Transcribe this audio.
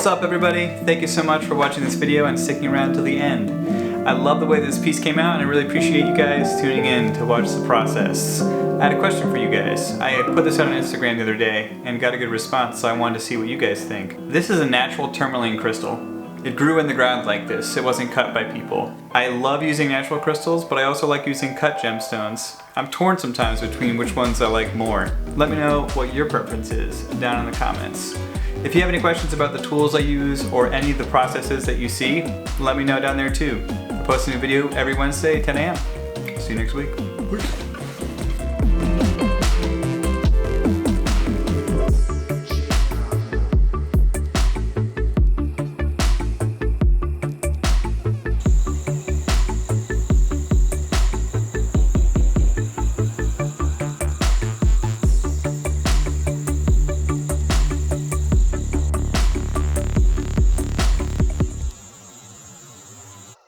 What's up everybody? Thank you so much for watching this video and sticking around till the end. I love the way this piece came out and I really appreciate you guys tuning in to watch the process. I had a question for you guys. I put this out on Instagram the other day and got a good response, so I wanted to see what you guys think. This is a natural tourmaline crystal. It grew in the ground like this. It wasn't cut by people. I love using natural crystals, but I also like using cut gemstones. I'm torn sometimes between which ones I like more. Let me know what your preference is down in the comments. If you have any questions about the tools I use or any of the processes that you see, let me know down there too. I post a new video every Wednesday at 10 a.m. See you next week.